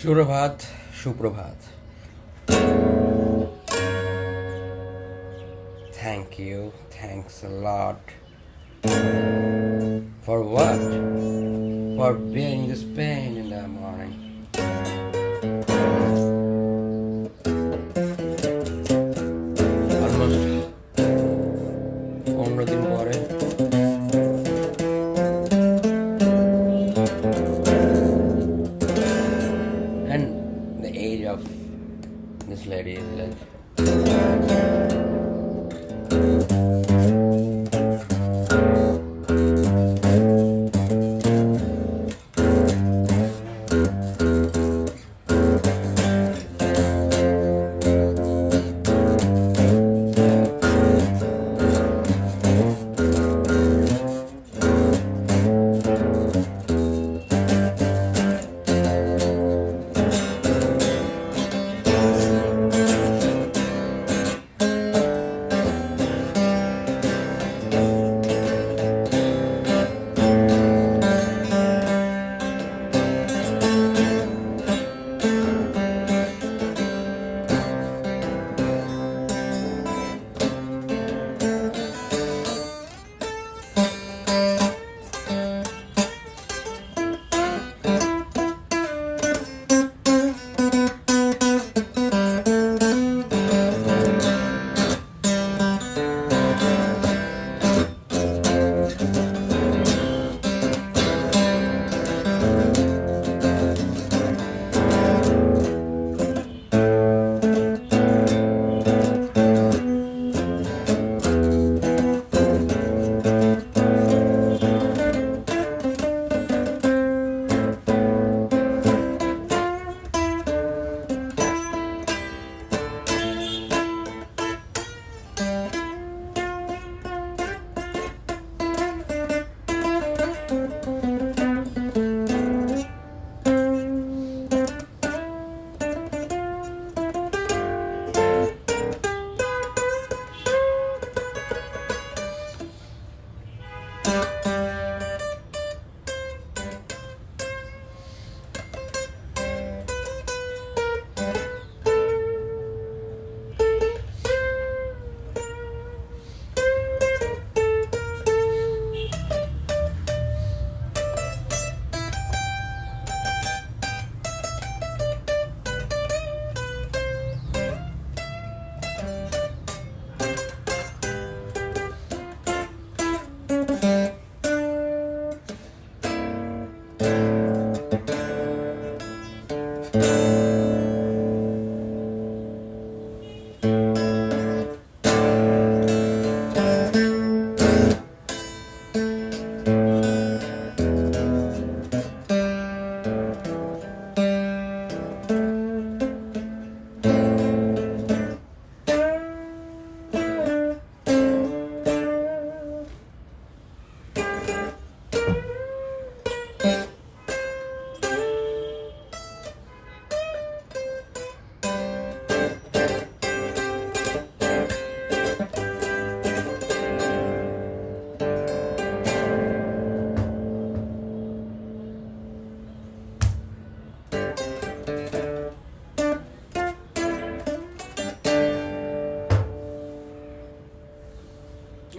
সুপ্রভাত সুপ্রভাত thanks a lot. For what? For bearing this pain in the morning. Almost 15 দিন পরে and the age of this lady is like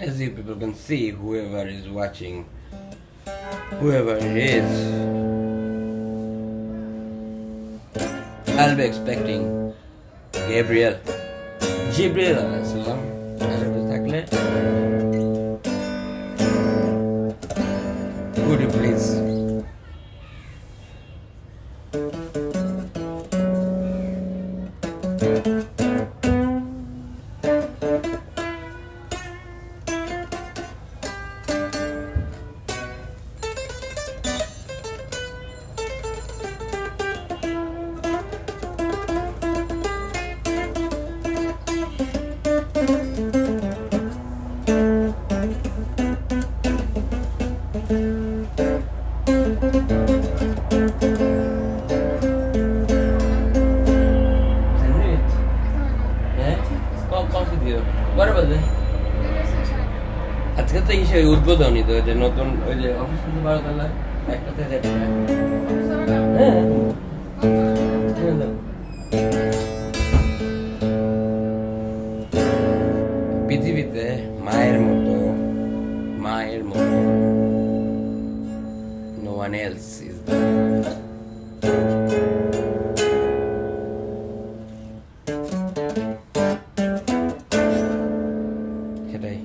as you people can see, whoever is watching, whoever it is, I'll be expecting Gabriel alayhis salam থাকলে would you please উদ্বোধনী তো, যে নতুন ওই যে office থেকে 12 তলা একটা থেকে হ্যাঁ পৃথিবীতে মায়ের মতো no one else is there. সেটাই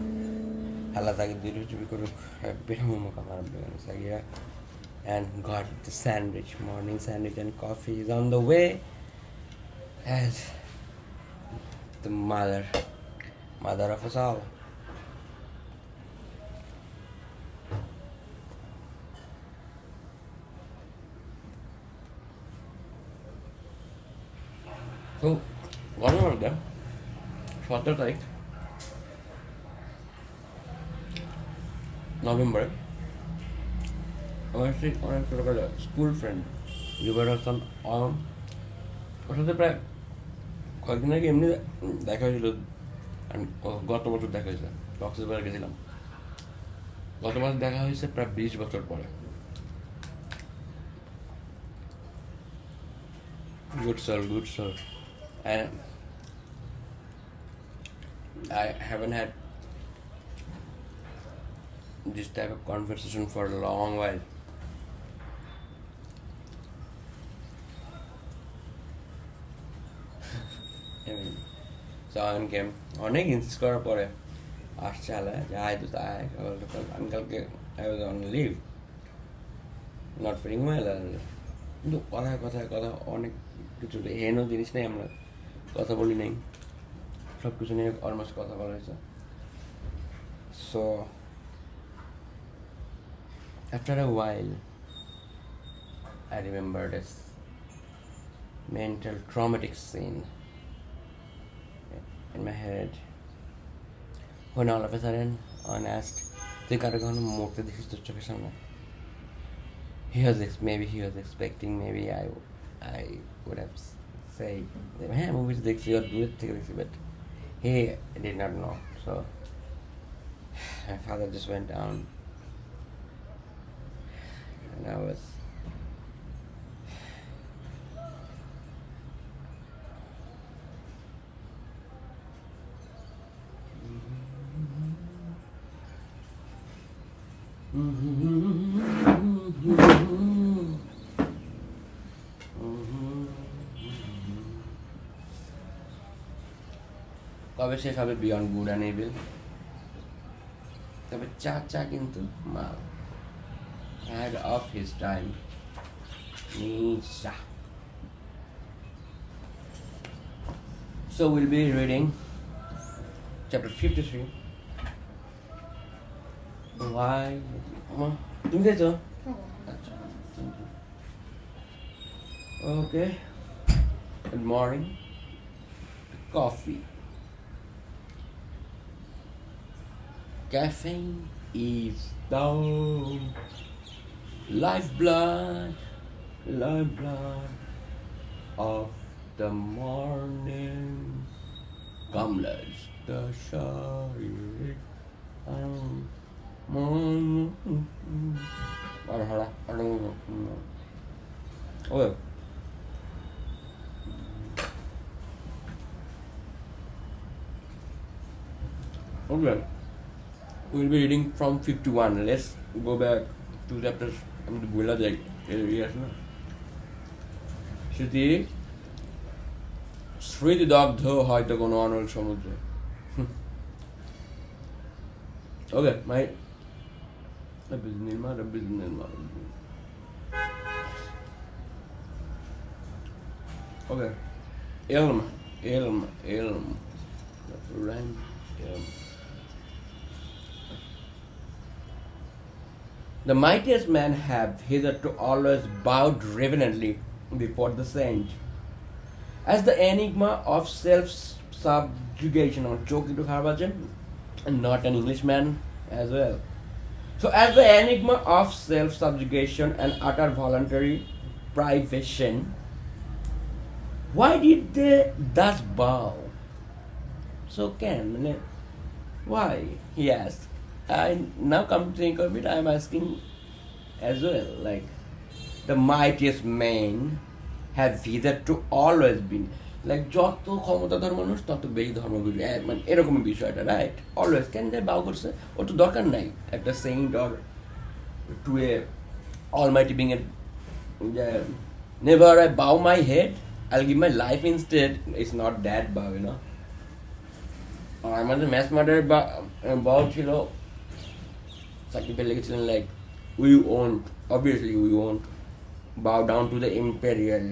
আল্লাহ তাকে দীর্ঘজীবী করুক, বেরোমুখ আমার সাইয়া. And got the sandwich, morning sandwich and coffee is on the way as the mother of us all. তো ঘটনার মধ্যে 17 তারিখ নভেম্বরে আমার সেই অনেক ছোটবেলা স্কুল ফ্রেন্ড জুবাইর হাসান ওর সাথে প্রায় কয়েকদিন আগে এমনি দেখা হয়েছিল। গত বছর দেখা হয়েছে, কক্সবাজার গেছিলাম। গত মাস দেখা হয়েছে প্রায় 20 বছর পরে। Good soul. And I haven't had this type of conversation for a long while. Someone came, অনেক ইনসিস্ট করার পরে আসছে আলায় যে আয় তো আয়। আমি কালকে I was on leave, not feeling well. কিন্তু কথা অনেক কিছু হেন জিনিস নেই, আমরা কথা বলি নাই, সব কিছু নিয়ে অলমোস্ট কথা বলা হয়েছে। So after a while I remember this mental traumatic scene in my head when all of a sudden on asked, তুই কারো কখনো মরতে দেখিস তোর চোখের সামনে? Maybe he was expecting, maybe I would have said, হ্যাঁ মুভিজ দেখছি or দূরের থেকে দেখছি, but he did not know. So my father just went down and I was কবে শেষ হবে বিয়ন্ড গুড অ্যান্ড ইভিল? তবে চাচা কিন্তু মাল ahead of his time. Nisha. So we'll be reading chapter 53. Why? তুমি খেয়েছো? আচ্ছা, okay. Good morning. Coffee. Caffeine is the lifeblood of the morning. Come, let's the shine. Okay. Okay. We'll be reading from 51. Let's go back 2 chapters. I'm the bola jai. Yes, na. স্মৃতি দগ্ধ হয়তো কোনো অনল সমুদ্রে। ওকে মাই নির্মা ওকে ilm rhyme ilm. The mightiest men have hitherto always bowed reverently before the saint. As the enigma of self-subjugation, or joking to Harbajan, and not an Englishman as well. So as the enigma of self-subjugation and utter voluntary privation, why did they thus bow? So why? He asked. I now come to think of it, I'm asking as well, like the mightiest men have hitherto always been, like যত ক্ষমতাধর মানুষ তত বেশি ধর্মগুরু, মানে এরকমই বিষয়টা, right? Always কেন যে বাউ করছে, ওর তো দরকার নাই একটা saint or to a almighty being এর never I bow my head, I'll give my life instead. It's not that bow, you know. আমাদের ম্যাথ মার্ডারের বাউ ছিল, সাকিবের লিখেছিলেন like we won't, obviously we won't bow down to the imperial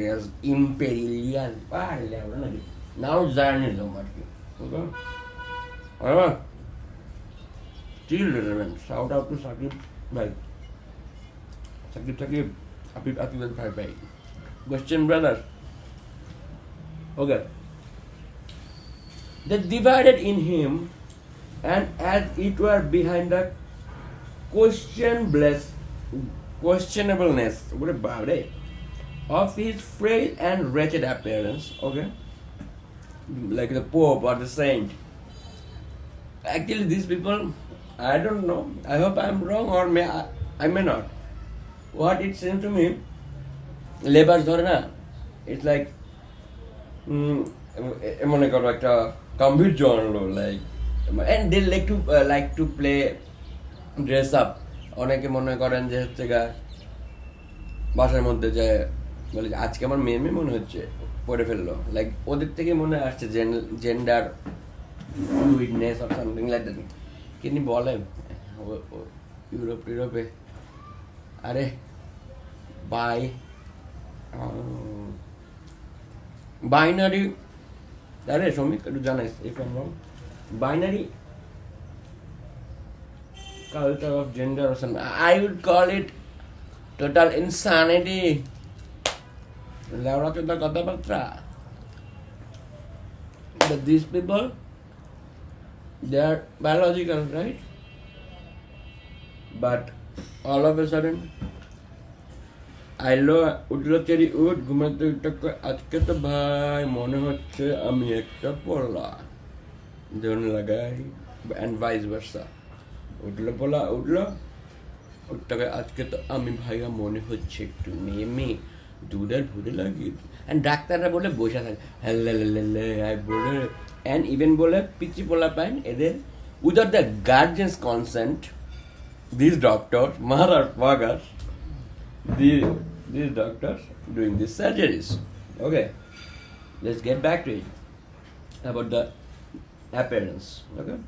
now Zionism আর কি, okay? Still relevant. Shout out to Sakib bhai. Sakib Apib bhai. Question brother. Okay. They divided in him, and as it were behind the questionableness, what about it, of his frail and wretched appearance, okay, like the Pope or the Saint. Actually, these people, I don't know. I hope I'm wrong, or I may not. What it seems to me, labors ধরে না, it's like মনে করো একটা গাম্ভীর্য আনলো, like, and they like to play dress up. অনেকে মনে করেন যে হচ্ছে গা বাসার মধ্যে যে বলে আজকে আমার মেয়ে মনে হচ্ছে পড়ে ফেললো, লাইক ওদের থেকে মনে আসছে gender fluidness or something like that. কিন্তু বলে ইউরোপে আরে বাইনারি, আরে শ্রমিক একটু জানাইস binary culture of gender or something. I would call it total insanity. But these people, they are biological, right? But all of a sudden, উঠলো cherry উঠ, ঘুমাতে উঠে আজকে তো ভাই মনে হচ্ছে আমি একটা পড়লা ধরুন লাগাই, and vice versa. উঠলো উঠতে আজকে তো আমি ভাইয়া মনে হচ্ছে একটু মেয়ে দুধের ভুড়ে লাগিয়ে, অ্যান্ড ডাক্তাররা বলে বসে থাকে বলে, অ্যান্ড ইভেন বলে পিচি পোলা পাইন এদের without the guardians consent, this doctor মারার পাগার these doctors doing these surgeries. Okay, let's get back to it about the appearance. Okay,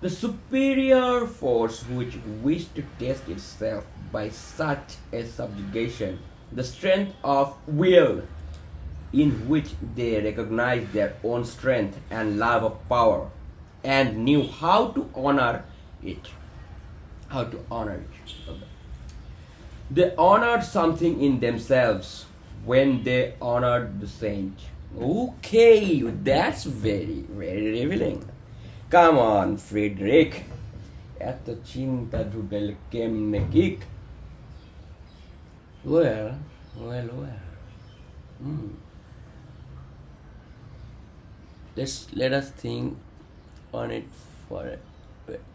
the superior force which wished to test itself by such a subjugation, the strength of will in which they recognized their own strength and love of power and knew how to honor it. Okay. They honored something in themselves when they honored the saint. Okay, that's very, very revealing. Come on, Frederick. এত চিন্তা ঢুকাইলে কেমনে kick? Well. Let us think on it for a bit.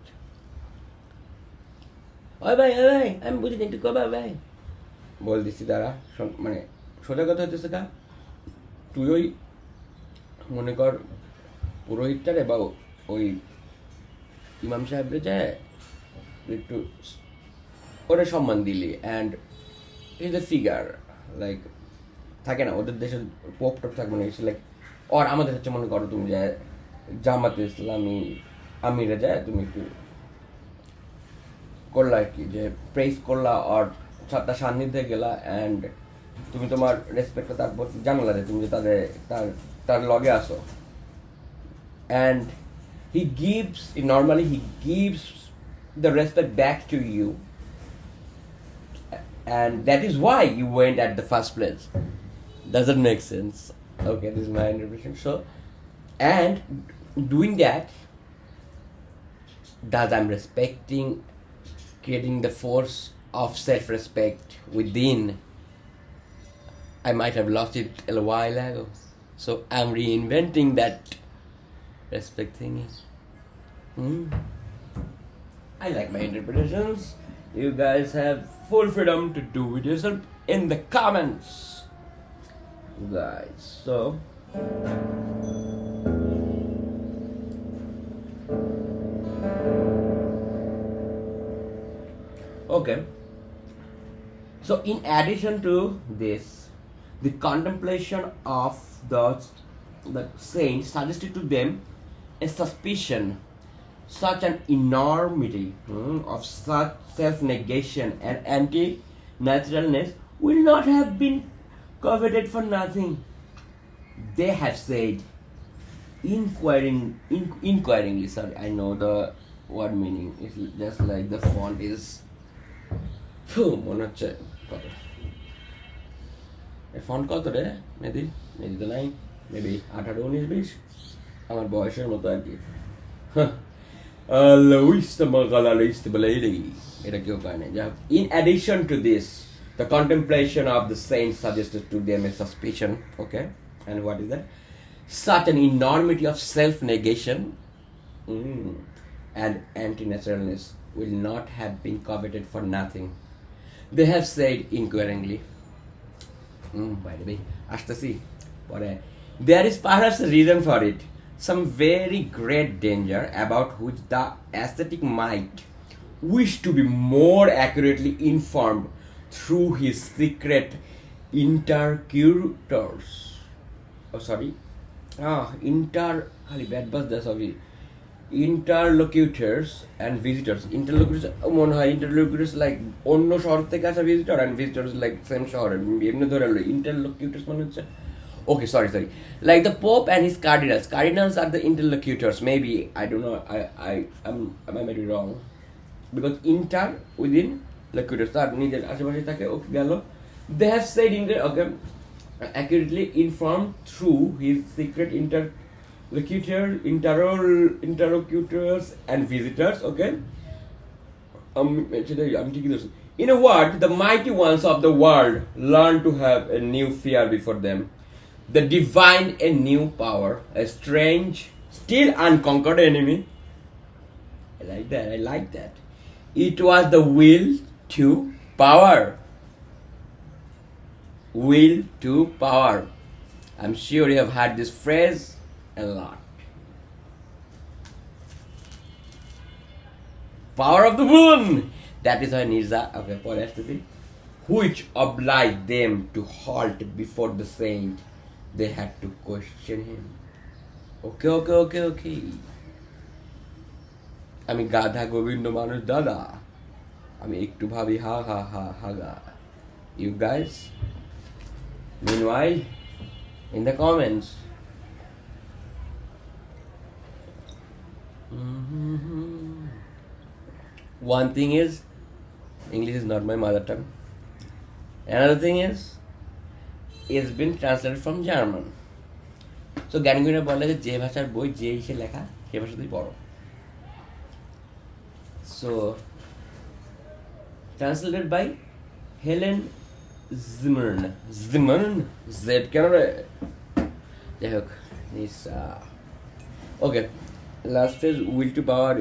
ভাই আমি বুঝি একটু কবা ভাই বল দিচ্ছি দাঁড়া, মানে সোজা কথা হচ্ছে কা তুই ওই মনে কর পুরোহিতটারে বা ওই ইমাম সাহেবরে যায় একটু ওরে সম্মান দিলি, and is a figure, like থাকে না ওদের দেশে পোপ টপ থাকবে না, লাইক আর আমাদের হচ্ছে মনে করো তুমি যায় জামাতে ইসলামী আমিরে যায় তুমি একটু করলা আর কি, যে প্রেস করলা আর তার সান্নিধ্যে গেলা, অ্যান্ড তুমি তোমার রেসপেক্টটা তারপর জানলা যে তুমি যে তার লগে আসো, and he gives the respect back to you, and that is why you went at the first place. Does it make sense? Okay, this is my interpretation. So, and doing that, thus I'm creating the force of self-respect within. I might have lost it a while ago, so I'm reinventing that respect thingy. I like my interpretations. You guys have full freedom to do it yourself in the comments, guys. So, okay. So, in addition to this, the contemplation of the saints suggested to them a suspicion, such an enormity of such self-negation and anti-naturalness will not have been coveted for nothing. They have said, inquiringly. Sorry, I know the word meaning. It's just like the font is. মনে হচ্ছে কত এই font কত রে মেদি মেদি তো নাই maybe 18 19 20 আমার বয়সের মতো আর কি এটা কেউ কয় নাই যা in addition to this the contemplation of the saints suggested to them a suspicion, okay, and what is that? Such an enormity of self-negation and anti-naturalness will not have been coveted for nothing. They have said inquiringly, by the way, ashtasi, there is perhaps a reason for it, some very great danger about which the ascetic might wish to be more accurately informed through his secret interlocutors. Oh, sorry. Interlocutors and visitors. Interlocutors like অন্য শহর থেকে আসা visitor and visitors like same শহরের এমনি ধরে হলো interlocutors মানে হচ্ছে okay sorry like the Pope and his cardinals are the interlocutors, maybe I don't know, I might be wrong because inter within locutors তার নিজের আশেপাশে থাকে ওকে গেল they have said in the okay accurately informed through his secret interlocutors and visitors, okay. In a word, the mighty ones of the world learn to have a new fear before them, the divine a new power, a strange, still unconquered enemy. I like that. It was the will to power. Will to power. I'm sure you have heard this phrase a lot. Power of the moon. That is why Nirza, okay, for ecstasy, which obliged them to halt before the saint. They had to question him. Okay. আমি গাধা গোবিন্দ মানুষ দাদা আমি একটু ভাবি হা গা. You guys, meanwhile, in the comments, one thing is English is not my mother tongue. Another thing is it's been translated from German. So জ্ঞানীগুণে বলে যে ভাষার বই যে এসে লেখা সে ভাষাতেই পড়ো. So translated by Helen Zimmern Z কেন রে যাই হোক okay, last is will to power,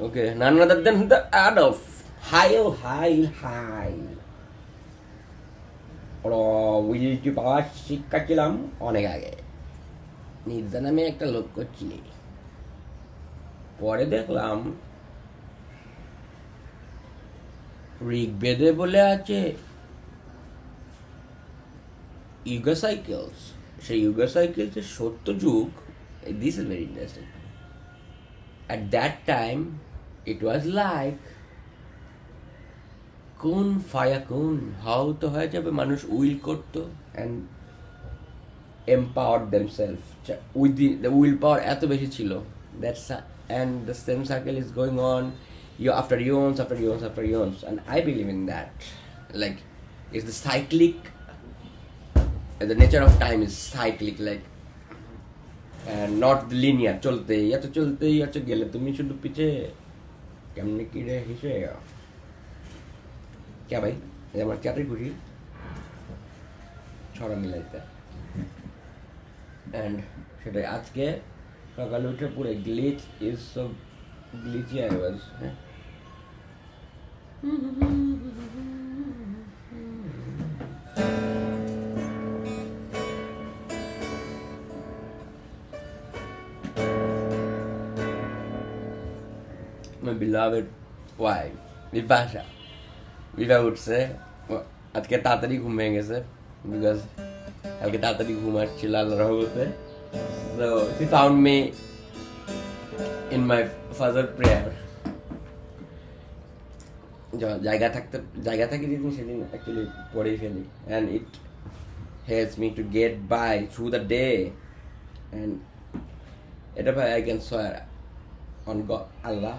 okay, none other than the Adolf Heil will to power শিক্ষা ছিলাম অনেক আগে নির্জা নামে একটা লোক করছিলে পরে দেখলাম ঋগ্বেদে বলে আছে ইউগোসাইকেলস, সেই ইউগোসাইকেলসের সত্য যুগ. This is very interesting. At that time, it was like kun fire kun. How to হয়ে যাবে মানুষ উইল করতো and empowered themselves. With the willpower এত বেশি ছিল. That's and the same cycle is going on. After eons, and I believe in that. Like, it's the cyclic. The nature of time is cyclic, like, and not linear. চলতেই আছে গেলে তুমি শুধু পিছে কেমনে কি রে হিসে কে ভাই আমার চাকরি করি ছড়া মিলাইতে and সেটাই আজকে সকালে উঠে পুরো glitch is so glitchy I was My beloved wife, Vipasha. Viva would say, আজকে তাড়াতাড়ি ঘুম ভেঙে গেছে বিকজ কালকে তাড়াতাড়ি ঘুমাচ্ছিল আল্লাহর রহমতে। So she found me in my fajr prayer. জায়গা থাকি যেদিন সেদিন অ্যাকচুয়ালি পড়েই ফেলি and it helps me to get by through the day and এটা ভাই I can swear on God আল্লাহ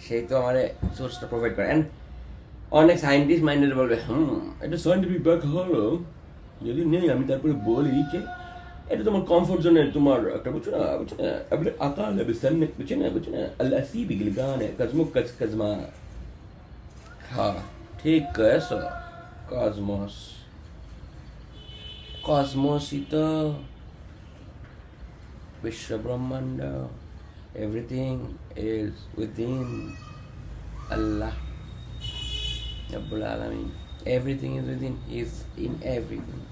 সেই তো আমার সোর্সটা প্রোভাইড করে। অ্যান্ড অনেক সায়েন্টিস্ট মাইন্ডেড বলবে এটা সায়েন্টিফিক ব্যাখ্যা হলো যদি নেই আমি তারপরে বলি যে এটা তোমার কমফোর্ট জোনের তোমার একটা বুঝছো না আপনি আকাল বুঝছে না আল্লাহ সি বিগল গানে কসমুক কজমা। হ্যাঁ ঠিক কয়েছো কসমসই তো বিশ্ব ব্রহ্মাণ্ড। Everything is within Allah Rabbul Alamin. Everything is within. He is in everything.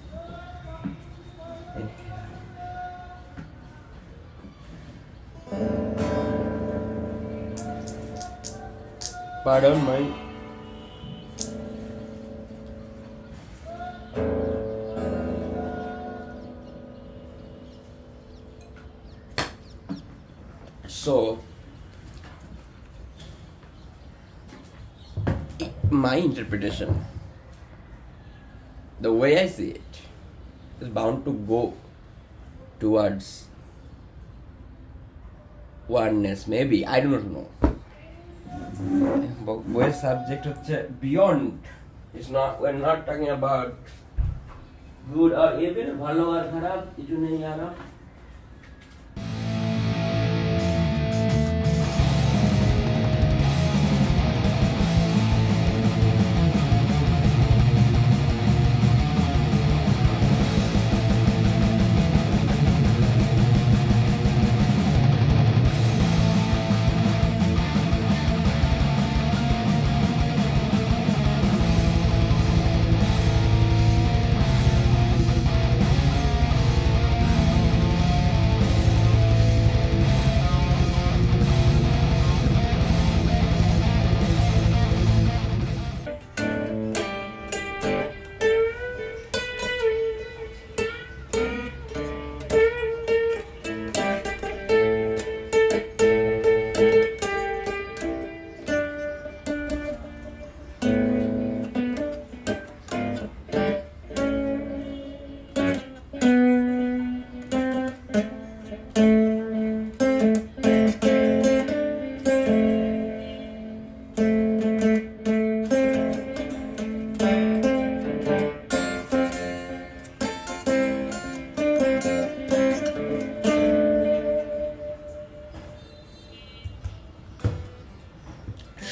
Pardon my so my interpretation, the way I see it, is bound to go towards oneness. Maybe I do not know. But where subject হচ্ছে beyond. It's not. We're not talking about good or evil, ভালো আর খারাপ কিছু নেই আর।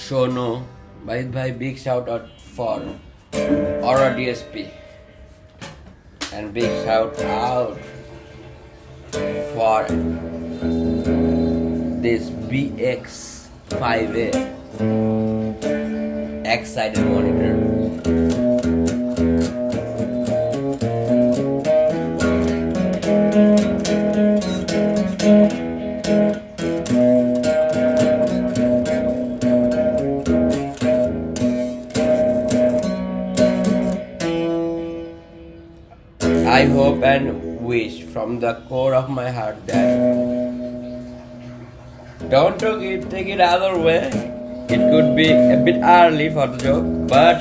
Shono, bhai, big shout out for Aura DSP and big shout out for this BX5A X-sided monitor. I hope and wish from the core of my heart that don't take it other way. It could be a bit early for the joke, but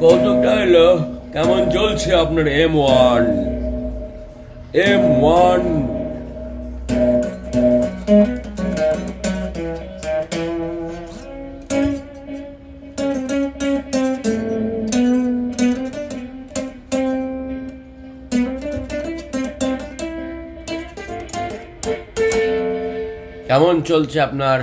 কৌতুকটা হলো কেমন চলছে আপনার M1 কেমন চলছে আপনার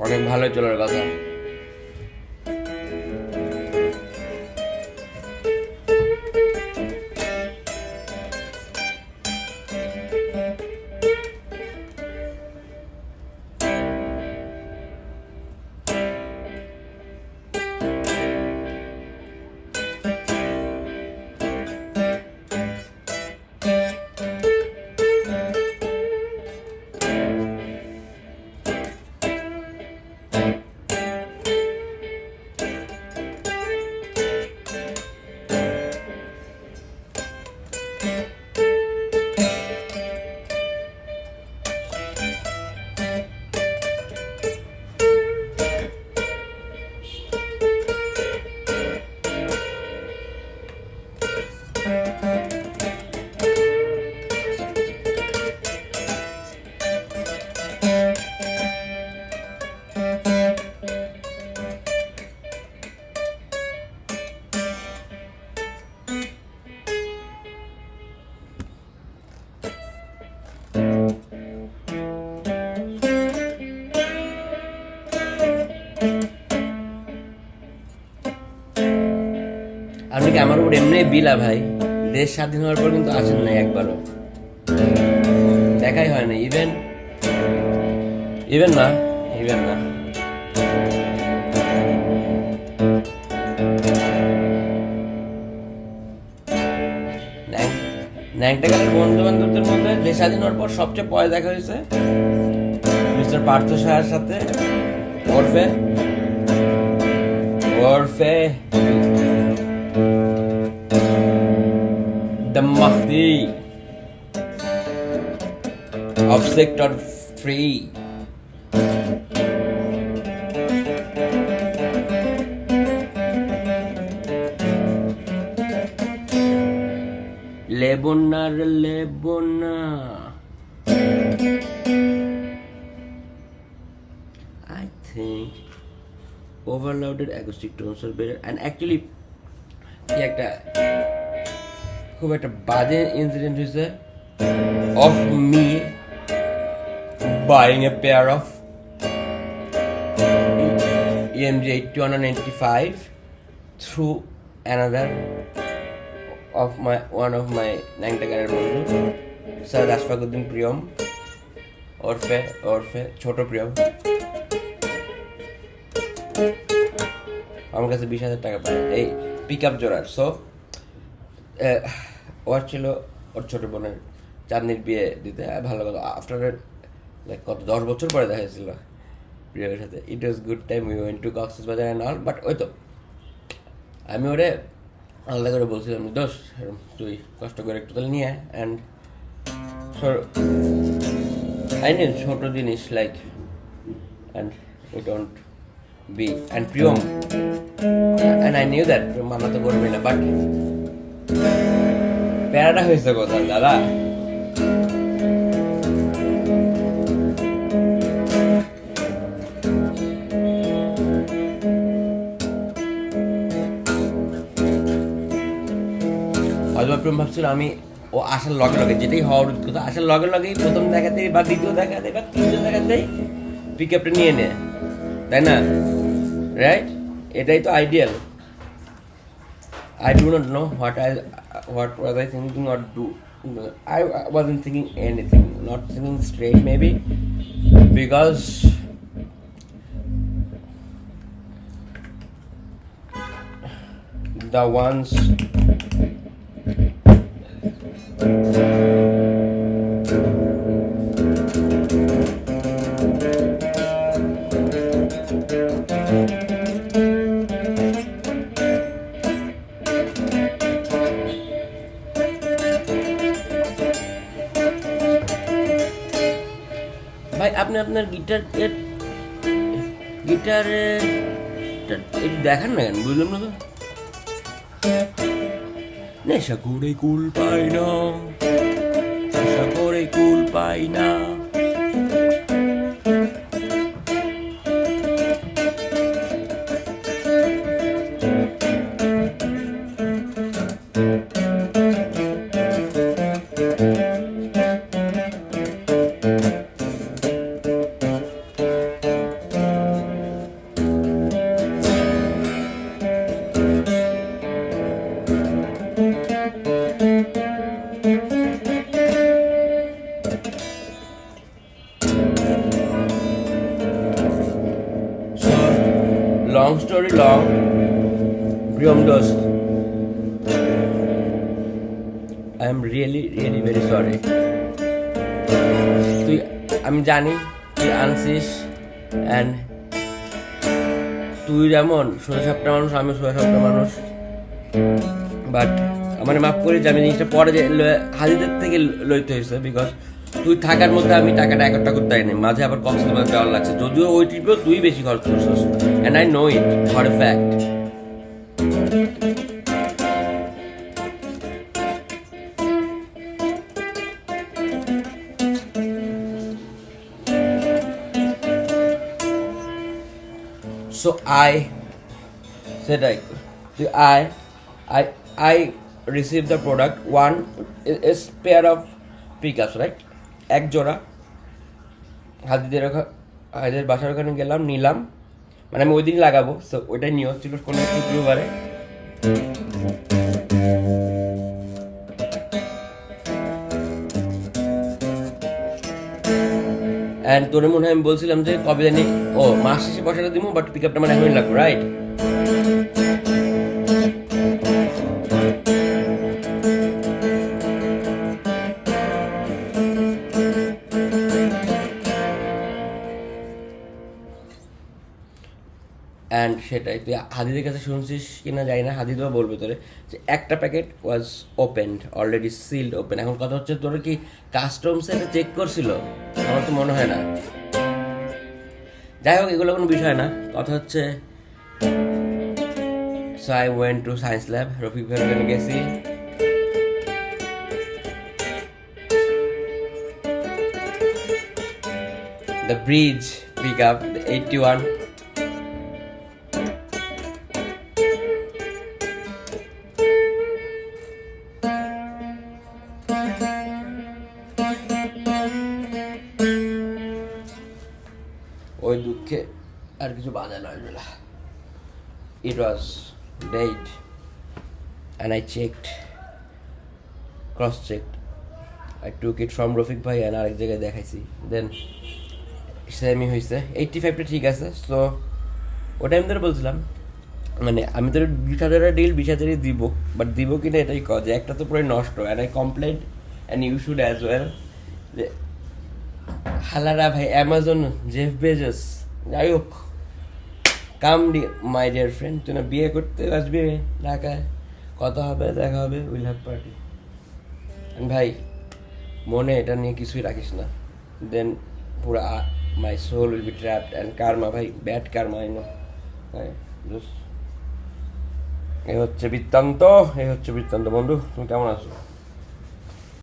অনেক ভালো চলার কথা। আপনি কি আমার উপর এমনি বিলা ভাই? দেশ স্বাধীন হওয়ার পর কিন্তু আসেন নাই একবারও, দেখাই হয় না। ইভেন ইভেন না ইভেন না ন্যাংটাকালের বন্ধু বান্ধবদের মধ্যে দেশ স্বাধীন হওয়ার পর সবচেয়ে পরে দেখা হয়েছে মিস্টার পার্থ শাহের সাথে, ওরফে ওরফে the Mahdi of Sector 3. Lebona re Lebona. I think overloaded acoustic tones are better, and actually কি একটা খুব একটা বাজে ইনসিডেন্ট হয়েছে of me buying a pair of EMG 8195 through another of my one of my ন্যাংটাকারের বন্ধু sir রাশফাকুদ্দিন Priyam ওরফে ছোট প্রিয়ম আমার কাছে 20,000 টাকা পায় এই পিক আপ জোড়ার। সো ওর ছিল ওর ছোট বোনের চাঁদনির বিয়ে দিতে, ভালো কথা। আফটার লাইক কত 10 বছর পরে দেখা হয়েছিল প্রিয়মের সাথে। It was good time, we went to Cox's Bazar and all. But ওই তো আমি ওরে আলাদা করে বলছিলাম, দোষ তুই কষ্ট করে একটু তাহলে নিয়ে অ্যান্ড আই নিন ছোট জিনিস like and we don't be and Priyam and I knew that মানা তো করবে না। বাট প্যারাটা হয়েছে কোথায় দাদা? প্রেম ভাবছিল আমি ও আসার লগে লগে যেটাই হওয়ার কথা, আসার লগে লগেই প্রথম দেখাতেই বা দ্বিতীয় দেখাতে বা তৃতীয় দেখাতেই পিক আপটা নিয়ে নেয়, তাই না? রাইট, এটাই তো ideal. I do not know what was I thinking or do. I wasn't thinking anything, not thinking straight maybe, because the ones ভাই আপনি আপনার গিটারে দেখান না কেন? বুঝলাম না তো। নেশা করে কুল পাই না, নেশা করে কুল পাই না। Long story long, Priyam dost, I am really very sorry. তুই আমি জানি তুই আনছিস অ্যান্ড তুই যেমন সোজা সাপটা মানুষ, আমি সোজা সাপটা মানুষ, বাট আমার মাফ করি যে আমি জিনিসটা পরে যে হাজিদের থেকে লইতে হয়েছে। বিকজ তুই থাকার মধ্যে আমি টাকাটা একটা করতে পারিনি, মাঝে আবার কক্সবাজার যাওয়ার লাগছে, যদিও ওই ট্রিপেও তুই বেশি খরচ করছিস and I know it for a fact. So I received the product. One is pair of pickups, right? এক জোড়া হাজিদের বাসার ওখানে গেলাম, নিলাম, মানে আমি ওই দিন লাগাবো। সো ওইটাই নিয়ে হচ্ছিল কোনো শুক্রবারে। অ্যান্ড তোর মনে হয় আমি বলছিলাম যে কবে জানি ও মাস শেষে পয়সাটা দিব, বাট পিক আপটা মানে এখনই লাগবে, রাইট? অ্যান্ড সেটাই তুই হাদিদের কাছে শুনছিস কিনা জানি না, হাদিদও বলবে তোরে যে একটা packet was open, already sealed open. এখন কথা হচ্ছে তোর কি কাস্টমস এটা চেক করছিল? আমার তো মনে হয় না। যাই হোক, এগুলো কোনো বিষয় না, কথা হচ্ছে so I went to science lab, Rafiq ভাইয়ের গেছি। The bridge pick up, the 81। ওই দুঃখে আর কিছু বাধা নয় বেলা। It was date and I checked, cross-checked. I took it from Rafik bhai and আরেক জায়গায় দেখাইছি, দেন সেমি হয়েছে 85টা ঠিক আছে। সো ওটা আমি তোর বলছিলাম, মানে আমি তোর 20,000 ডিল 20,000 দিব, বাট দিব কিনা এটাই কজ, যে একটা তো পুরো নষ্ট। And I complain and you should as well, যে হালারা ভাই অ্যামাজন, জেফ বেজোস, যাই হোক, কাম মাই ডিয়ার ফ্রেন্ড, তুই না বিয়ে করতে আসবি ঢাকায়, কথা হবে, দেখা হবে, উইল হ্যাভ পার্টি। ভাই মনে এটা নিয়ে কিছুই রাখিস না, দেন পুরো my soul will be trapped and karma, ভাই ব্যাড কার্মা, আই নো। এই হচ্ছে বৃত্তান্ত, বন্ধু। তুমি কেমন আছো?